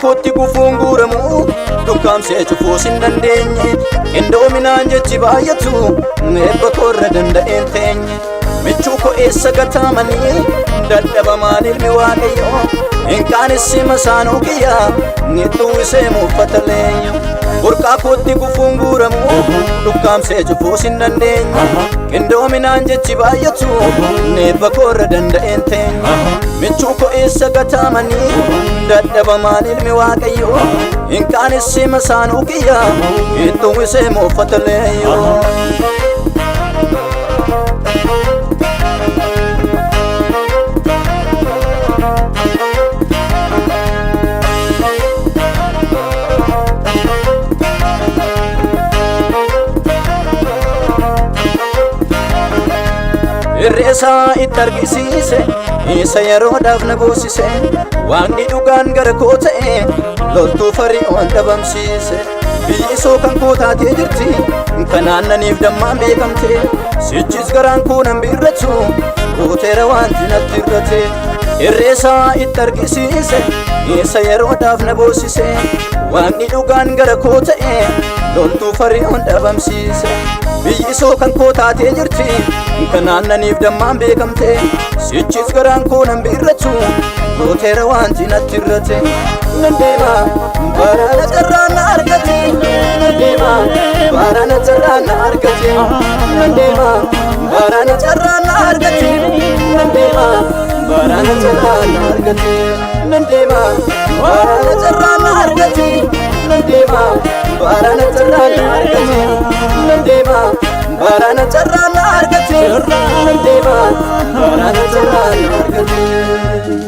kootti gufuun guuramu dukkaamsee cufuus hin dandeenye qindoominaan jechi baay'atu eebba koorra danda'een teenye michuu koo eessa gataamanii dadhabamaan ilmi waaqayyo hin qaanessi masaanuu kiyyaa nittuu isee muuffata leeyyo burqaa kootti gufuun guuramu dukkaamsee cufuus hin dandeenye qindoominaan jechi baay'atu eebba koorra danda'een teenye michuu koo eessa gataamanii dadhabamaan ilmi waaqayyo hin qaanessi masaanuu kiyyaa nittuu isee muuffata leeyyo Irreesaa itti argisiise isa yeroodhaaf na boosise waanni dhugaan gara koo ta'e loltuu fari'oon dhabamsiise biyyi soo kan koo taatee jirti kan aannaniif dammaan beekamte sichis garaan koo nan birratu gooteera wanti natti irrate irreesaa itti argisiise isa yeroodhaaf na boosise waanni dhugaan gara koo ta'e loltuu fari'oon dhabamsiise biyyi soo kan koo taatee jirti kan aannaniif dammaan beekamte sichis garaan koo nan birratu gooteera wanti natti irrate nan deema baraana carraa na argate nan deema baraana carraa na argate nan deema baraana carraa na argate nan deema baraana carraa na argate nan deema baraana carraa na argate nan deema baraana carraa na argate nan deema baraana carraa na argate nan deema baraana carraa na argate